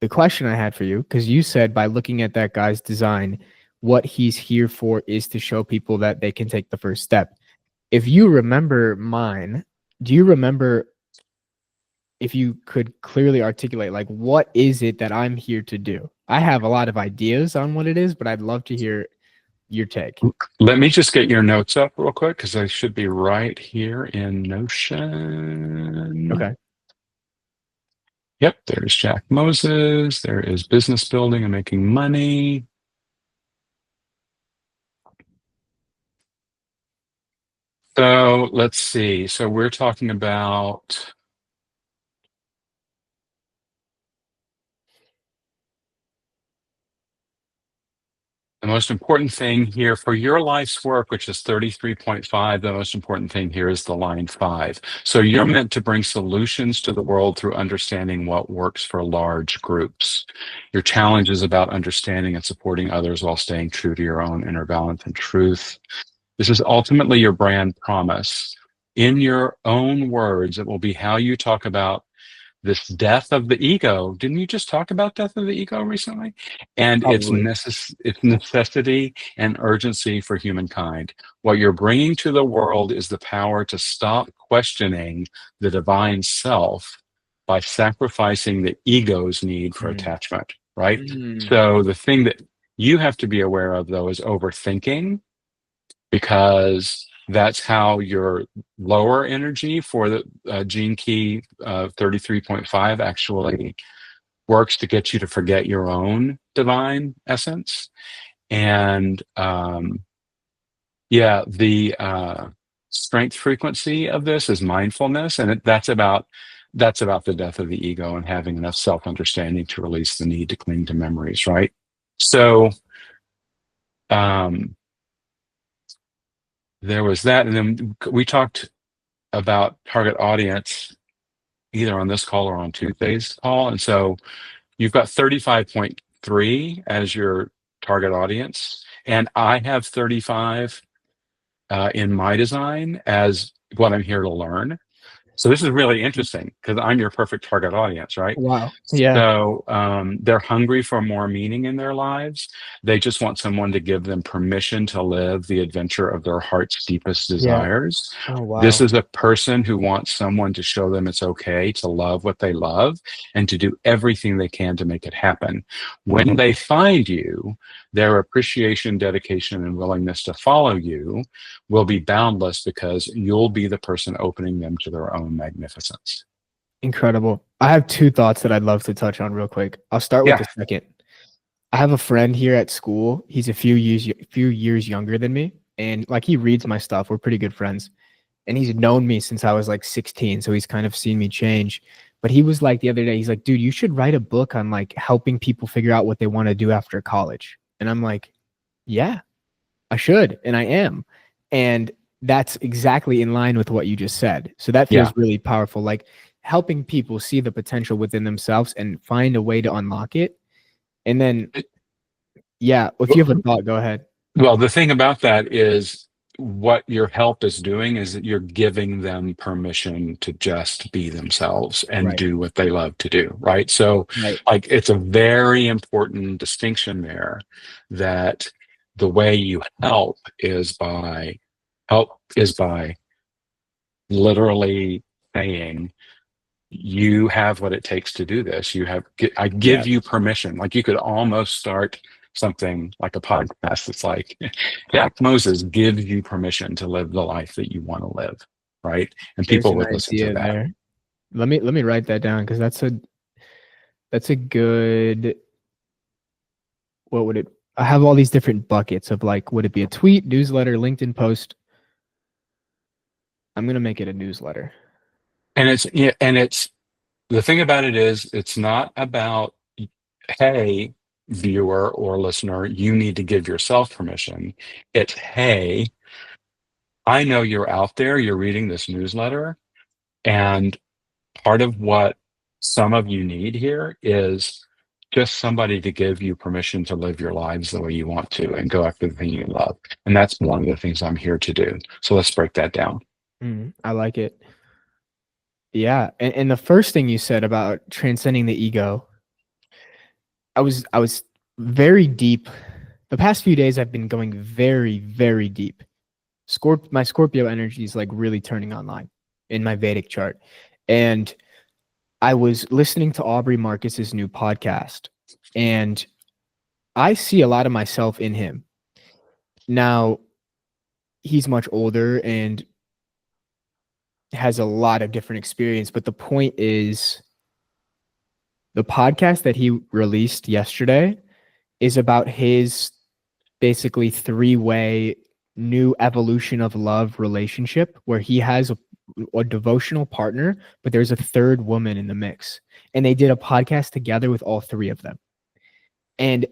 the question I had for you, because you said by looking at that guy's design, what he's here for is to show people that they can take the first step. If you remember mine, do you remember, if you could clearly articulate, like, what is it that I'm here to do? I have a lot of ideas on what it is, but I'd love to hear your take. Let me just get your notes up real quick because I should be right here in Notion. Okay. Yep, there's Jack Moses. There is business building and making money. So let's see. So we're talking about the most important thing here for your life's work, which is 33.5. The most important thing here is the line 5. So you're meant to bring solutions to the world through understanding what works for large groups. Your challenge is about understanding and supporting others while staying true to your own inner balance and truth. This is ultimately your brand promise. In your own words, it will be how you talk about this death of the ego. Didn't you just talk about death of the ego recently? And its Probably. necessity and urgency for humankind. What you're bringing to the world is the power to stop questioning the divine self by sacrificing the ego's need for Mm. attachment, right? Mm. So the thing that you have to be aware of, though, is overthinking, because that's how your lower energy for the gene key 33.5 actually works to get you to forget your own divine essence. And the strength frequency of this is mindfulness, and that's about the death of the ego and having enough self-understanding to release the need to cling to memories, right? So there was that, and then we talked about target audience either on this call or on Tuesday's call. And so you've got 35.3 as your target audience. And I have 35 in my design as what I'm here to learn. So this is really interesting because I'm your perfect target audience, right? Wow. Yeah. So they're hungry for more meaning in their lives. They just want someone to give them permission to live the adventure of their heart's deepest Yeah. desires. Oh, This wow. is a person who wants someone to show them it's okay to love what they love and to do everything they can to make it happen. When they find you, their appreciation, dedication, and willingness to follow you will be boundless because you'll be the person opening them to their own magnificence. Incredible. I have two thoughts that I'd love to touch on real quick. I'll start with Yeah. the second. I have a friend here at school. He's a few years younger than me, and like he reads my stuff. We're pretty good friends, and he's known me since I was like 16, so he's kind of seen me change. But he was like the other day, he's like, "Dude, you should write a book on like helping people figure out what they want to do after college." And I'm like, "Yeah, I should, and I am." And that's exactly in line with what you just said. So that Yeah. feels really powerful. Like helping people see the potential within themselves and find a way to unlock it. And then, yeah, if you have a thought, go ahead. Well, the thing about that is what your help is doing is that you're giving them permission to just be themselves and Right. do what they love to do, right? So, Right. like, it's a very important distinction there that the way you help is by literally saying, you have what it takes to do this. I Yeah. give you permission. Like you could almost start something like a podcast that's like, Jack Moses gives you permission to live the life that you want to live, right? And There's people an would listen to idea that. there. Let me write that down because that's a good, what would it, I have all these different buckets of like, would it be a tweet, newsletter, LinkedIn post? I'm gonna make it a newsletter. And it's the thing about it is it's not about, hey, viewer or listener, you need to give yourself permission. It's, hey, I know you're out there, you're reading this newsletter, and part of what some of you need here is just somebody to give you permission to live your lives the way you want to and go after the thing you love. And that's one of the things I'm here to do. So let's break that down. I like it. Yeah. And the first thing you said about transcending the ego, I was very deep. The past few days I've been going very, very deep. My Scorpio energy is like really turning online in my Vedic chart. And I was listening to Aubrey Marcus's new podcast, and I see a lot of myself in him. Now, he's much older and has a lot of different experience, but the point is the podcast that he released yesterday is about his basically three-way new evolution of love relationship where he has a devotional partner, but there's a third woman in the mix. And they did a podcast together with all three of them. And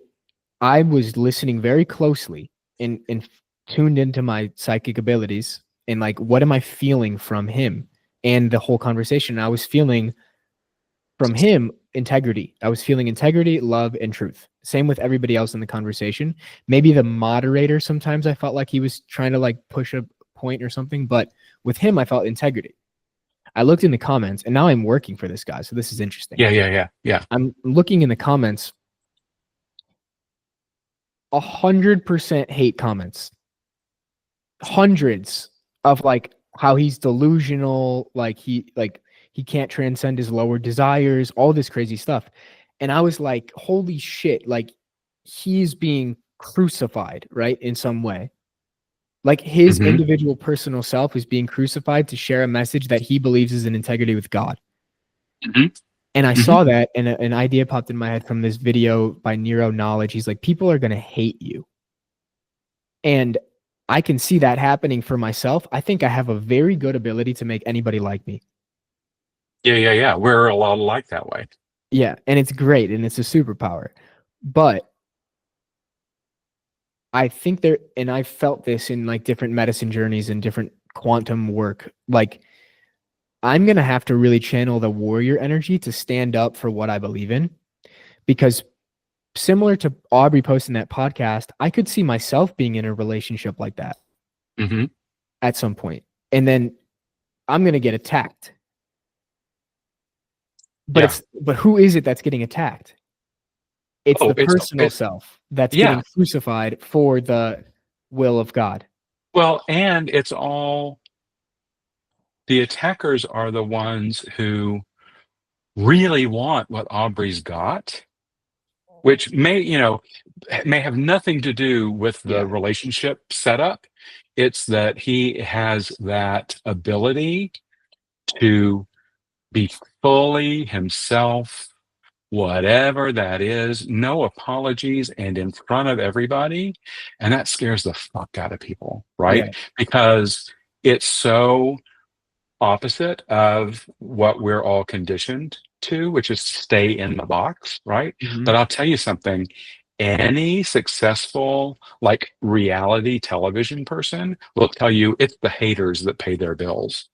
I was listening very closely and tuned into my psychic abilities and like, what am I feeling from him and the whole conversation? And I was feeling from him integrity. I was feeling integrity, love, and truth. Same with everybody else in the conversation. Maybe the moderator, sometimes I felt like he was trying to like push a point or something, but with him, I felt integrity. I looked in the comments, and now I'm working for this guy, so this is interesting. Yeah. I'm looking in the comments. 100% hate comments. Hundreds of like how he's delusional, like he can't transcend his lower desires, all this crazy stuff. And I was like, holy shit, like he's being crucified, right? In some way. Like his Hmm. individual personal self is being crucified to share a message that he believes is in integrity with God. Hmm. And I Hmm. saw that, and an idea popped in my head from this video by Nero Knowledge. He's like, people are going to hate you. And I can see that happening for myself. I think I have a very good ability to make anybody like me. Yeah. We're a lot alike that way. Yeah. And it's great. And it's a superpower. But I think there, and I felt this in like different medicine journeys and different quantum work. Like, I'm going to have to really channel the warrior energy to stand up for what I believe in. Because similar to Aubrey posting that podcast, I could see myself being in a relationship like that Hmm. at some point. And then I'm going to get attacked. Yeah. But who is it that's getting attacked? It's Oh, the personal it, self that's yeah. getting crucified for the will of God. Well, and it's all the attackers are the ones who really want what Aubrey's got, which may have nothing to do with the Yeah. relationship setup. It's that he has that ability to be fully himself, whatever that is, no apologies, and in front of everybody. And that scares the fuck out of people, Yeah. right? Because it's so opposite of what we're all conditioned to, which is stay in the box, right? Mm-hmm. But I'll tell you something. Any successful, like reality television person will tell you it's the haters that pay their bills,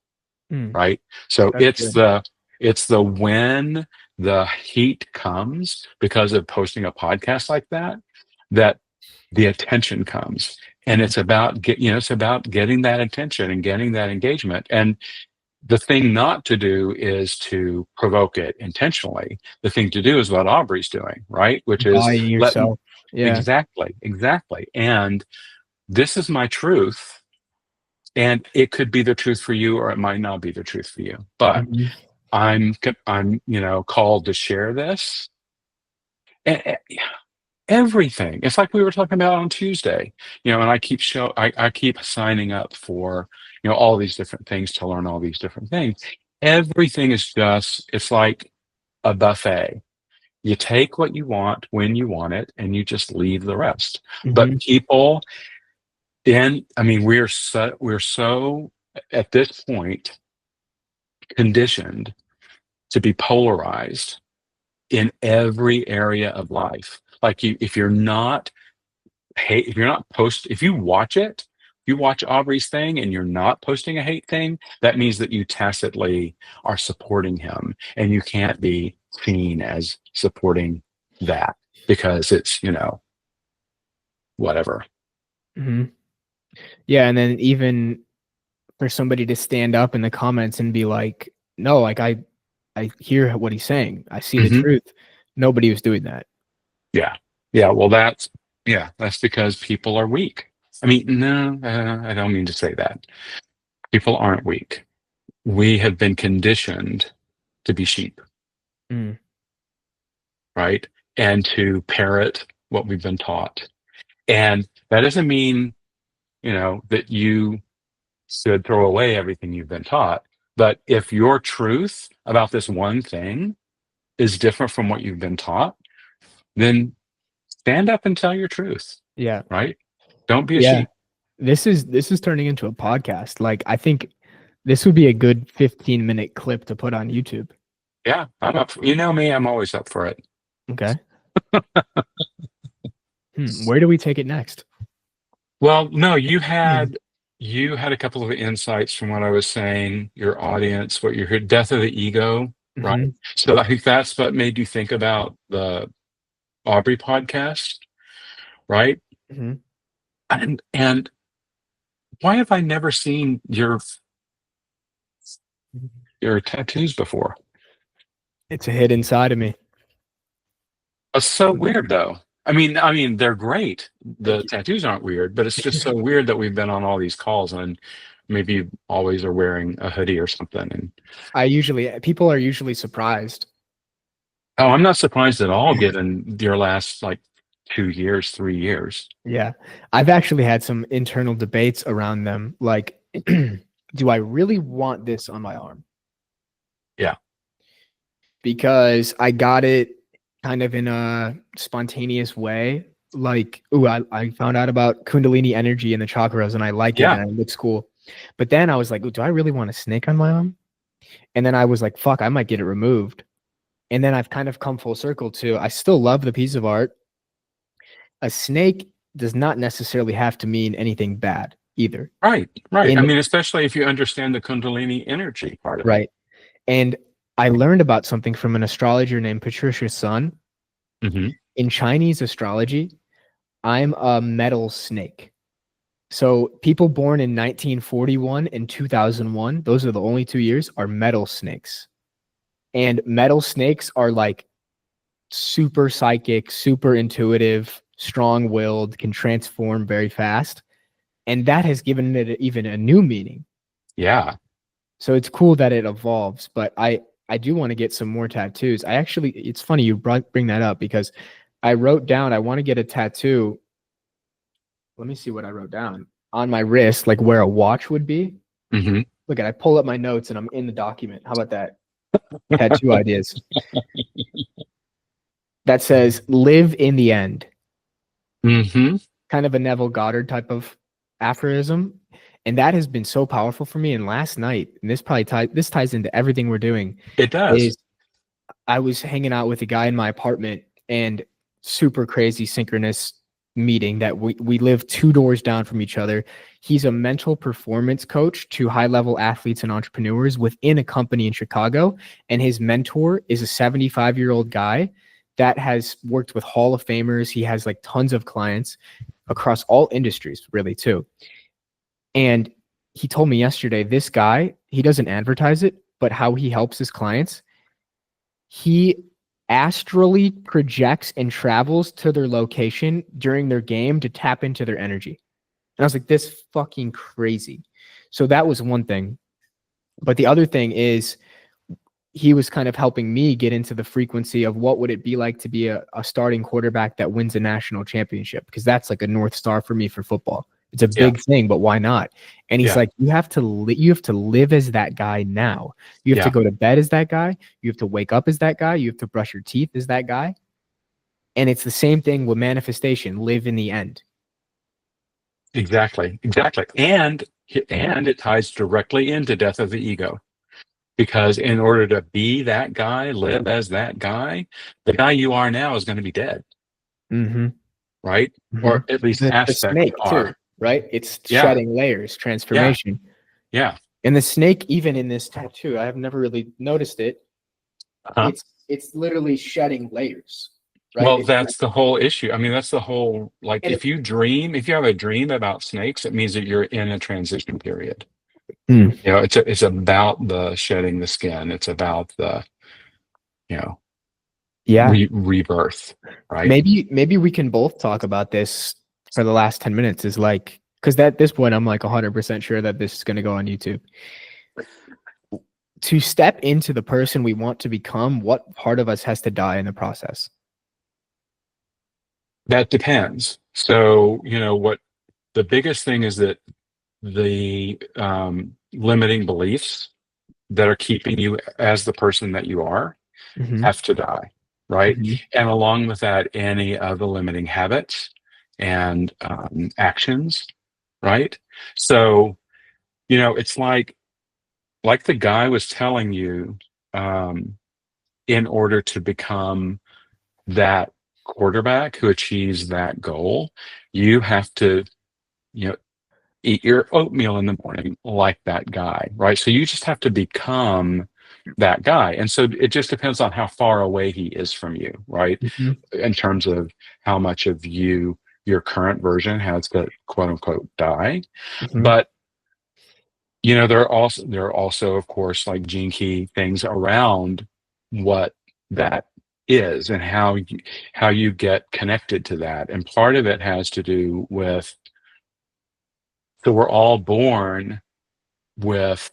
Mm, right? So that's good. it's the when the heat comes because of posting a podcast like that, that the attention comes. And Mm-hmm. it's about it's about getting that attention and getting that engagement. And the thing not to do is to provoke it intentionally. The thing to do is what Aubrey's doing, right? Which is Buying let yourself. Yeah. exactly. And this is my truth. And it could be the truth for you, or it might not be the truth for you. But Mm-hmm. I'm called to share this. And everything. It's like we were talking about on Tuesday, and I keep signing up for, all these different things to learn all these different things. Everything is it's like a buffet. You take what you want when you want it, and you just leave the rest. Mm-hmm. But people, I mean, we're so at this point conditioned to be polarized in every area of life. Like if you're not hate, if you watch it, if you watch Aubrey's thing and you're not posting a hate thing, that means that you tacitly are supporting him, and you can't be seen as supporting that because it's, whatever. Mm-hmm. Yeah. And then even for somebody to stand up in the comments and be like, no, like I hear what he's saying. I see the Hmm. truth. Nobody was doing that. Yeah. Yeah. Well, that's because people are weak. I mean, no, I don't mean to say that. People aren't weak. We have been conditioned to be sheep, Mm, right? And to parrot what we've been taught. And that doesn't mean, that you should throw away everything you've been taught. But if your truth about this one thing is different from what you've been taught, then stand up and tell your truth, yeah. right? Don't be a Yeah. sheep. This is turning into a podcast. Like I think this would be a good 15-minute clip to put on YouTube. Yeah, I'm up. You know me, I'm always up for it. Okay. Where do we take it next? Well, no, you Mm. had you had a couple of insights from what I was saying, your audience, what you heard, death of the ego, right? Hmm. So I think that's what made you think about the Aubrey podcast, right? Hmm. And why have I never seen your tattoos before? It's a hit inside of me. It's so weird though. I mean, they're great. Thank The you. tattoos aren't weird, but it's just so weird that we've been on all these calls and maybe you always are wearing a hoodie or something. And People are usually surprised. oh, I'm not surprised at all, given your last like 2 years, 3 years. Yeah. I've actually had some internal debates around them. Like, do I really want this on my arm? Yeah, Because I got it kind of in a spontaneous way. Like, ooh, I found out about Kundalini energy and the chakras and I like it yeah, and it looks cool. But then I was like, ooh, do I really want a snake on my arm? And then I was like, fuck, I might get it removed. And then I've kind of come full circle to I still love the piece of art. A snake does not necessarily have to mean anything bad either. right, right. I In mean, especially if you understand the Kundalini energy part of it. right. And I learned about something from an astrologer named Patricia Sun. Hmm. In Chinese astrology, I'm a metal snake. So people born in 1941 and 2001, those are the only 2 years, are metal snakes. And metal snakes are like super psychic, super intuitive, strong willed, can transform very fast. And that has given it even a new meaning. Yeah. So it's cool that it evolves, but I do want to get some more tattoos. It's funny you bring that up because I wrote down I want to get a tattoo. Let me see what I wrote down on my wrist, like where a watch would be. Hmm. Look at I pull up my notes and I'm in the document. How about that? Tattoo ideas. That says live in the end. Hmm. Kind of a Neville Goddard type of aphorism. And that has been so powerful for me. And last night, and this ties into everything we're doing, It does. is I was hanging out with a guy in my apartment and super crazy synchronous meeting that we live 2 doors down from each other. He's a mental performance coach to high level athletes and entrepreneurs within a company in Chicago. And his mentor is a 75-year-old guy that has worked with Hall of Famers. He has like tons of clients across all industries, really, too. And he told me yesterday, this guy, he doesn't advertise it, but how he helps his clients, he astrally projects and travels to their location during their game to tap into their energy. And I was like, this fucking crazy. So that was one thing. But the other thing is he was kind of helping me get into the frequency of what would it be like to be a starting quarterback that wins a national championship, because that's like a North Star for me for football. It's a Yeah. big thing, but why not? And he's Yeah. like, you have to live as that guy now. You have to Yeah. go to bed as that guy. You have to wake up as that guy. You have to brush your teeth as that guy. And it's the same thing with manifestation. Live in the end. Exactly. Exactly. And it ties directly into death of the ego. Because in order to be that guy, live as that guy, the guy you are now is going to be dead, Mm-hmm. right? Mm-hmm. Or at least The aspects snake too, are. right? It's Yeah. shedding layers, Yeah. transformation. Yeah. And the snake, even in this tattoo, I have never really noticed it. Uh-huh. It's literally shedding layers, right? Well, that's the whole issue. I mean, that's the whole, like, And if you have a dream about snakes, it means that you're in a transition period. Mm. It's about the shedding the skin. It's about the, you know, Yeah. rebirth, right? Maybe we can both talk about this for the last 10 minutes is like, because at this point I'm like 100% sure that this is going to go on YouTube. To step into the person we want to become, what part of us has to die in the process? That depends. So, what the biggest thing is that the limiting beliefs that are keeping you as the person that you are Hmm. have to die, right? Hmm. And along with that, any of the limiting habits and actions, right? So, it's like the guy was telling you, um, in order to become that quarterback who achieves that goal, you have to, you know, eat your oatmeal in the morning like that guy, right? So you just have to become that guy. And so it just depends on how far away he is from you, right? Hmm. In terms of how much of you, your current version has to quote unquote die. Hmm. But there are also of course like gene key things around what that is and how you get connected to that. And part of it has to do with, so we're all born with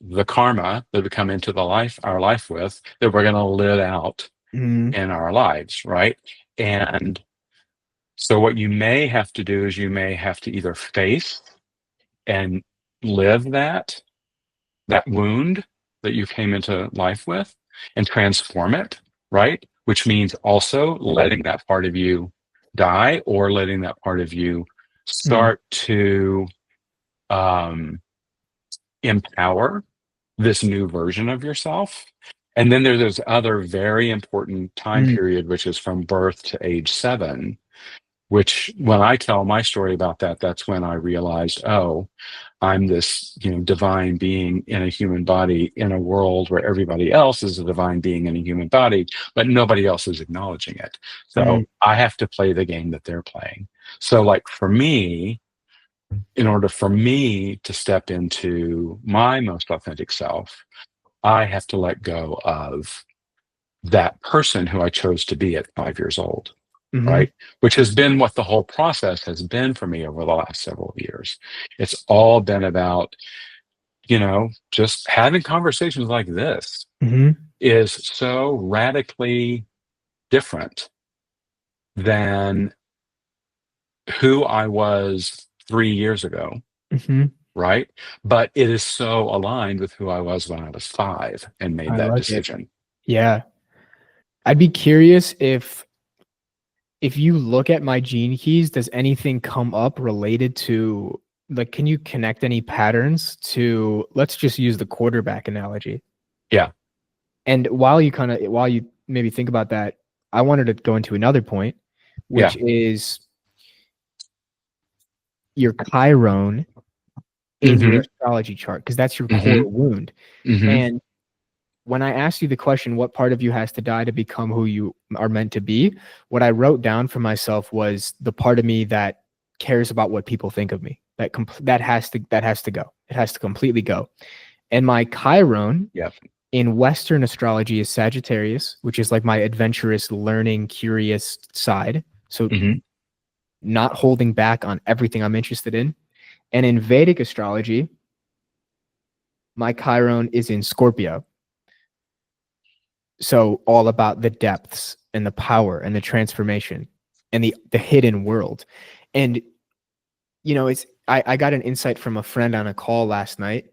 the karma that we come into our life with, that we're going to live out Hmm. in our lives, right? And so what you may have to do is you may have to either face and live that wound that you came into life with and transform it, right? Which means also letting that part of you die, or letting that part of you start to um, empower this new version of yourself. And then there's this other very important time Hmm. period, which is from birth to age 7, which when I tell my story about that, that's when I realized, oh, I'm this, divine being in a human body in a world where everybody else is a divine being in a human body, but nobody else is acknowledging it. Hmm. So I have to play the game that they're playing. So like for me, in order for me to step into my most authentic self, I have to let go of that person who I chose to be at 5 years old, Hmm. right? Which has been what the whole process has been for me over the last several years. It's all been about, just having conversations like this Hmm. is so radically different than who I was 3 years ago, Hmm. right? But it is so aligned with who I was when I was 5 and made I that like it. decision. Yeah. I'd be curious if you look at my gene keys, does anything come up related to, like, can you connect any patterns to, let's just use the quarterback analogy. Yeah. And while you maybe think about that, I wanted to go into another point, Yeah. which is your Chiron in your Hmm. astrology chart, because that's your core Hmm. wound. Hmm. And when I asked you the question, what part of you has to die to become who you are meant to be? What I wrote down for myself was the part of me that cares about what people think of me. That has to go. It has to completely go. And my Chiron Yeah. in Western astrology is Sagittarius, which is like my adventurous, learning, curious side. So Hmm. not holding back on everything I'm interested in. And in Vedic astrology, my Chiron is in Scorpio. So all about the depths and the power and the transformation and the hidden world. And it's I got an insight from a friend on a call last night,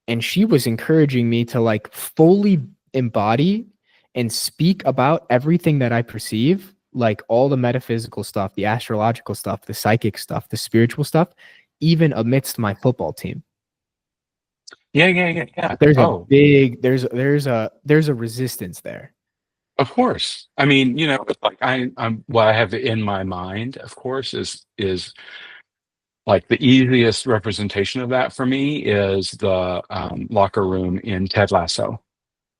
and she was encouraging me to like fully embody and speak about everything that I perceive, like all the metaphysical stuff, the astrological stuff, the psychic stuff, the spiritual stuff, even amidst my football team. Yeah. Yeah. Yeah. Yeah. There's a Oh, big there's a resistance there. of course. I mean, it's like I'm what I have in my mind, of course, is like the easiest representation of that for me is the locker room in Ted Lasso,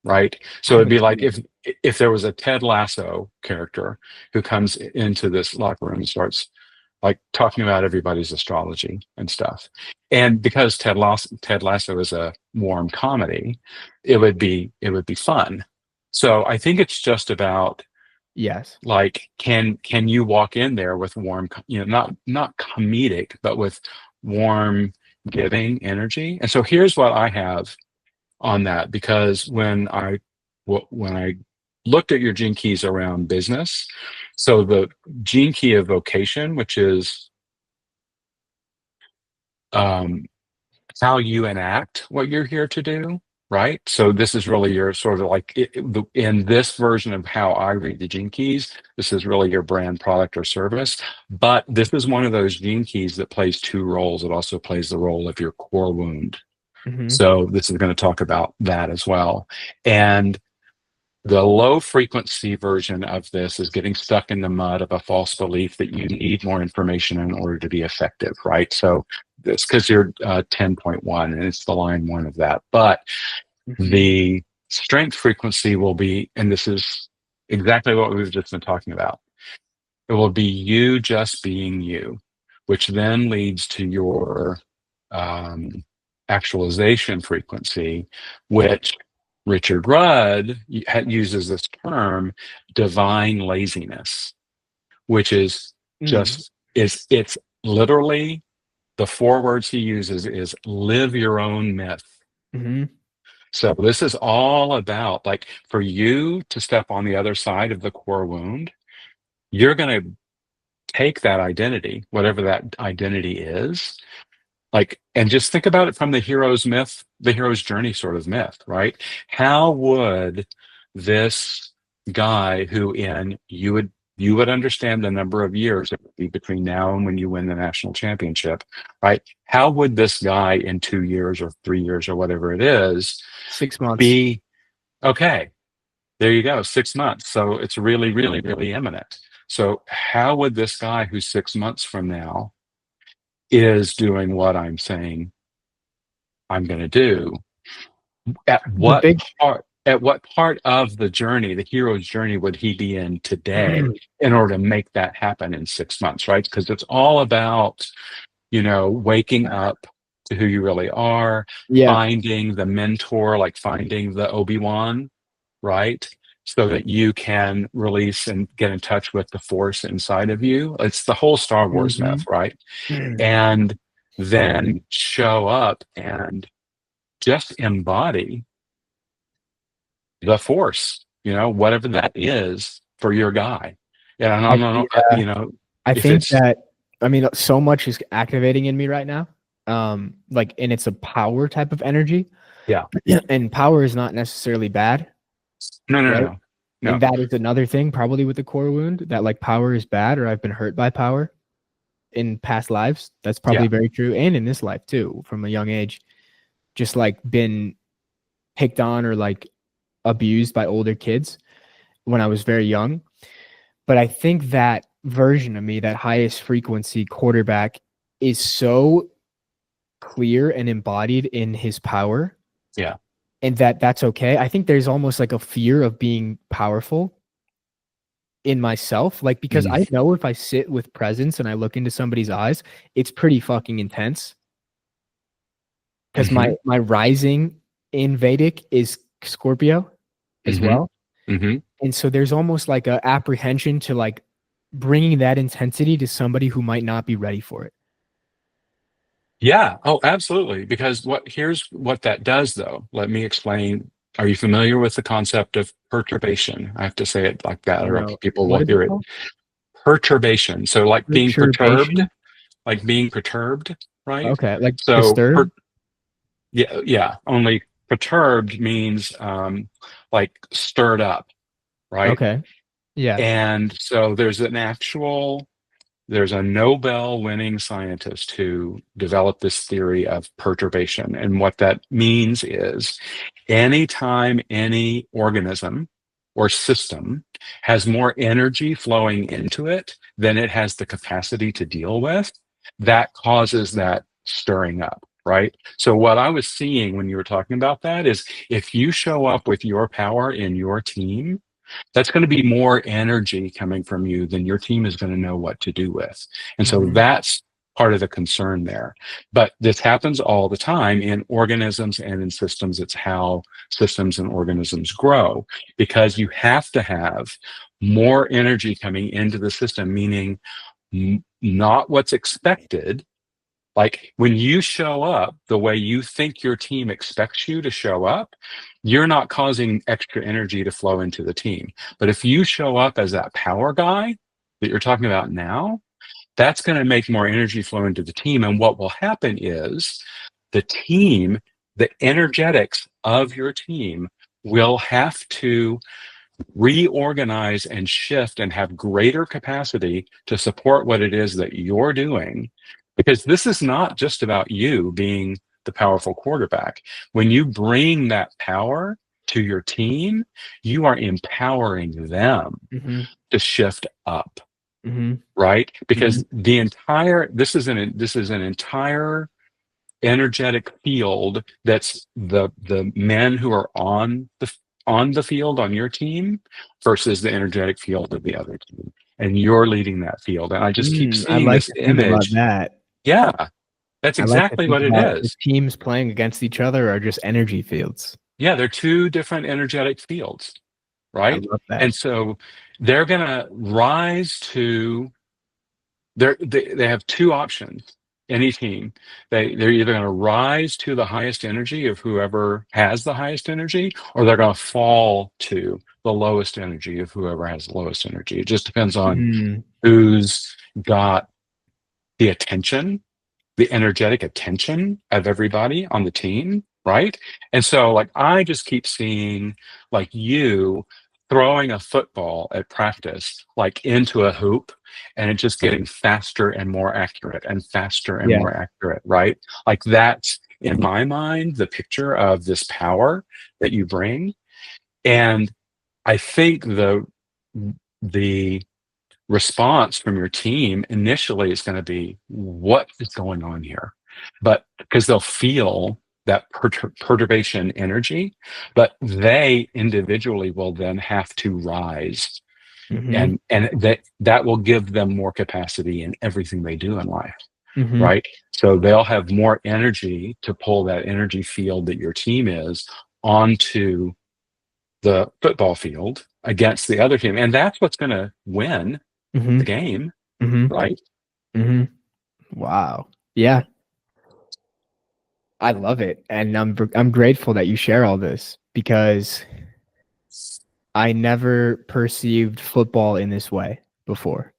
right? I So it'd haven't be seen like it. if there was a Ted Lasso character who comes into this locker room and starts like talking about everybody's astrology and stuff. And because Ted Lasso is a warm comedy, it would be fun. So I think it's just about Yes. like, can you walk in there with warm, not comedic, but with warm, giving energy? And so here's what I have on that, because when I looked at your gene keys around business, so the gene key of vocation, which is um, how you enact what you're here to do, right? So this is really your sort of like in this version of how I read the gene keys, this is really your brand, product, or service. But this is one of those gene keys that plays two roles. It also plays the role of your core wound. Hmm. So this is going to talk about that as well. And the low frequency version of this is getting stuck in the mud of a false belief that you need more information in order to be effective, right? So this because you're 10.1 and it's the line one of that. But Hmm. the strength frequency will be, and this is exactly what we've just been talking about. It will be you just being you, which then leads to your um, actualization frequency, which Richard Rudd uses this term divine laziness, which is Mm. just it's literally the four words he uses is live your own myth. Hmm. So this is all about like for you to step on the other side of the core wound, you're going to take that identity, whatever that identity is, like, and just think about it from the hero's myth, the hero's journey sort of myth, right? How would this guy who in you would understand the number of years it would be between now and when you win the national championship, right? How would this guy in 2 years or 3 years or whatever it is 6 months. be okay? There you go, 6 months. So it's really, really, really imminent. So how would this guy who's 6 months from now is doing what I'm saying I'm going to do, The big. at what part of the journey, the hero's journey, would he be in today in order to make that happen in 6 months, right? Because it's all about, waking up to who you really are, Yeah. finding the mentor, like finding the Obi-Wan, right? So that you can release and get in touch with the force inside of you. It's the whole Star Wars Hmm. myth, right? And then show up and just embody the force, whatever that is for your guy. Yeah, I I, don't know, yeah. I if think it's, that, I mean, so much is activating in me right now. Like, and it's a power type of energy. yeah, And power is not necessarily bad, no, no, right? no, And no, that is another thing, probably with the core wound, that like power is bad, or I've been hurt by power in past lives. That's yeah, probably very true. And in this life too, from a young age, just like been picked on or like abused by older kids when I was very young. But I think that version of me, that highest frequency quarterback, is so clear and embodied in his power, yeah. and that's okay. I think there's almost like a fear of being powerful in myself, like because Mm, I know if I sit with presence and I look into somebody's eyes, it's pretty fucking intense. Because my mm-hmm, my rising in Vedic is Scorpio as mm-hmm, well, mm-hmm. and so there's almost like a apprehension to like bringing that intensity to somebody who might not be ready for it. Yeah. Oh, absolutely. Because here's what that does, though. Let me explain. Are you familiar with the concept of perturbation? I have to say it like that, or No, people what will is it hear it. called? Perturbation. So, Perturbation. like being perturbed, right? Okay, like So, disturb. yeah, yeah. Only perturbed means like stirred up, right? Okay, yeah. And so there's a Nobel winning scientist who developed this theory of perturbation. And what that means is anytime any organism or system has more energy flowing into it than it has the capacity to deal with, that causes that stirring up. Right. So, what I was seeing when you were talking about that is if you show up with your power in your team, that's going to be more energy coming from you than your team is going to know what to do with. And so Hmm. part of the concern there. But this happens all the time in organisms and in systems. It's how systems and organisms grow, because you have to have more energy coming into the system, meaning not what's expected. Like when you show up the way you think your team expects you to show up, you're not causing extra energy to flow into the team. But if you show up as that power guy that you're talking about now, that's going to make more energy flow into the team. And what will happen is the team, the energetics of your team will have to reorganize and shift and have greater capacity to support what it is that you're doing. Because this is not just about you being the powerful quarterback. When you bring that power to your team, you are empowering them Mm-hmm. to shift up, Mm-hmm. right? Mm-hmm. Because this is an entire energetic field that's the men who are on the field on your team versus the energetic field of the other team, and you're leading that field. And I just keep I seeing like this to think about image. that. Yeah, that's I like to exactly think what it about the is. teams playing against each other are just energy fields. Yeah, they're two different energetic fields, I right? love that. And so they're going to rise to they have two options. Any team, they're either going to rise to the highest energy of whoever has the highest energy, or they're going to fall to the lowest energy of whoever has the lowest energy. It just depends on Mm-hmm. who's got the attention, the energetic attention of everybody on the team, right? And so, like, I just keep seeing, like, you throwing a football at practice, like, into a hoop, and it just getting faster and more accurate and faster and Yeah. more accurate, right? Like, that's, in my mind, the picture of this power that you bring. And I think the response from your team initially is going to be, what is going on here? But because they'll feel that perturbation energy, but they individually will then have to rise, Mm-hmm. and that will give them more capacity in everything they do in life, Mm-hmm. right? So they'll have more energy to pull that energy field that your team is onto the football field against the other team, and that's what's going to win Mm-hmm. the game, Mm-hmm. right? Mm-hmm. Wow. Yeah. I love it. And I'm grateful that you share all this because I never perceived football in this way before.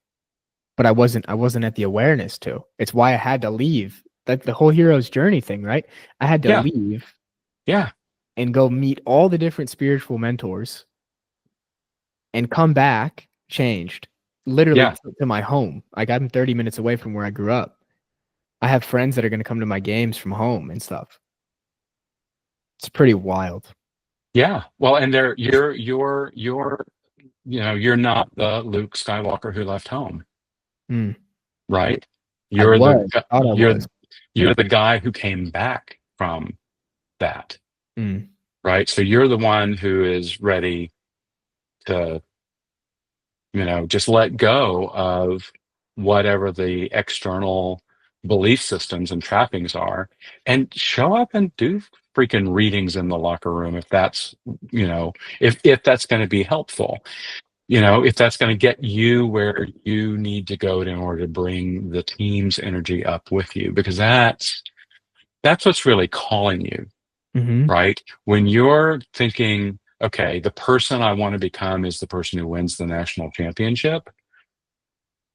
But I wasn't at the awareness to. It's why I had to leave. Like the whole hero's journey thing, right? I had to Yeah, leave yeah, and go meet all the different spiritual mentors and come back changed. Literally yeah, to my home. Like I'm 30 minutes away from where I grew up. I have friends that are going to come to my games from home and stuff. It's pretty wild. yeah. Well, and you're not the Luke Skywalker who left home, Mm, right? I You're the was. Thought I you're was. you're the guy who came back from that, Mm, right? So you're the one who is ready to, just let go of whatever the external belief systems and trappings are, and show up and do freaking readings in the locker room if that's, if that's going to be helpful, if that's going to get you where you need to go in order to bring the team's energy up with you, because that's what's really calling you, mm-hmm. right? When you're thinking, okay, the person I want to become is the person who wins the national championship,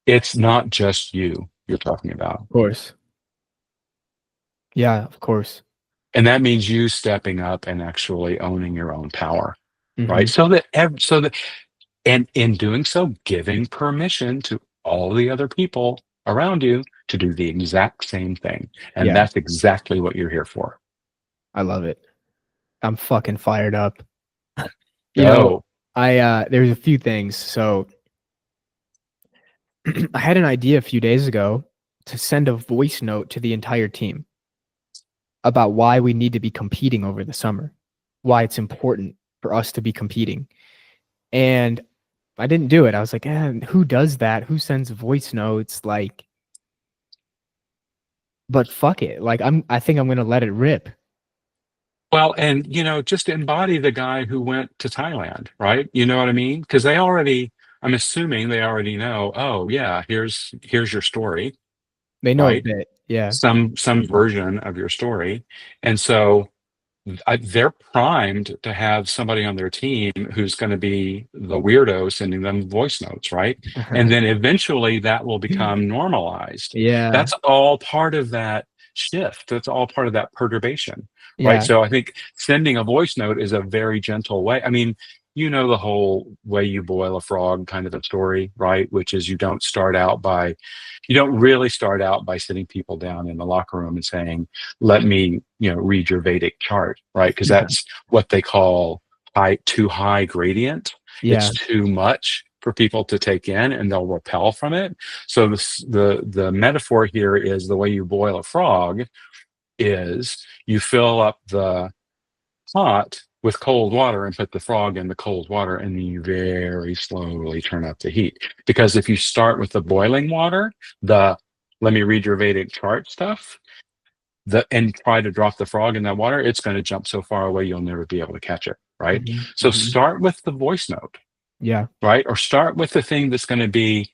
it's not just you're talking about. Of course. Yeah, of course. And that means you stepping up and actually owning your own power, Mm-hmm. right? So that and in doing so, giving permission to all the other people around you to do the exact same thing. And Yeah, that's exactly what you're here for. I love it. I'm fucking fired up. You know, Go. there's a few things. So I had an idea a few days ago to send a voice note to the entire team about why we need to be competing over the summer, why it's important for us to be competing. And I didn't do it. I was like, who does that? Who sends voice notes? Like, but fuck it. Like I think I'm gonna let it rip. Well, and just embody the guy who went to Thailand, right? You know what I mean? Because I'm assuming they already know, oh yeah, here's your story, They know a right? bit. Yeah. Some version of your story. And so they're primed to have somebody on their team who's going to be the weirdo sending them voice notes, right? And then eventually that will become normalized. Yeah. That's all part of that shift. That's all part of that perturbation, right? Yeah. So I think sending a voice note is a very gentle way. I mean, the whole way you boil a frog kind of a story, right? Which is you don't really start out by sitting people down in the locker room and saying, let me, read your Vedic chart, right? Because Yeah. that's what they call too high gradient. Yeah. It's too much for people to take in and they'll repel from it. So the metaphor here is the way you boil a frog is you fill up the pot with cold water and put the frog in the cold water, and then you very slowly turn up the heat. Because if you start with the boiling water, the let me read your Vedic chart stuff, and try to drop the frog in that water, it's going to jump so far away you'll never be able to catch it, right? Hmm. So Hmm. start with the voice note, Yeah. right? Or start with the thing that's going to be,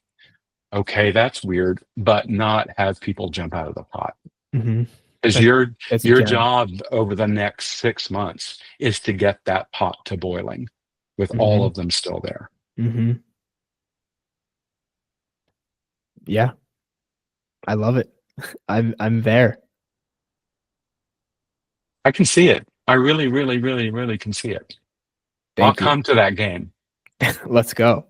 okay, that's weird, but not have people jump out of the pot. Hmm. Because That's that's a your gem. job over the next 6 months is to get that pot to boiling with all Hmm. of them still there. Hmm. Yeah. I love it. I'm there. I can see it. I really, really, really, really can see it. I'll Thank you. come to that game. Let's go.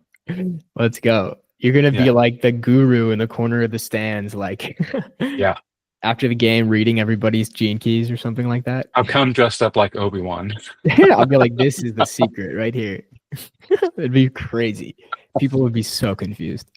Let's go. You're gonna be Yeah. like the guru in the corner of the stands, like Yeah. after the game, reading everybody's gene keys or something like that. I'll come dressed up like Obi-Wan. I'll be like, this is the secret right here. It'd be crazy. People would be so confused.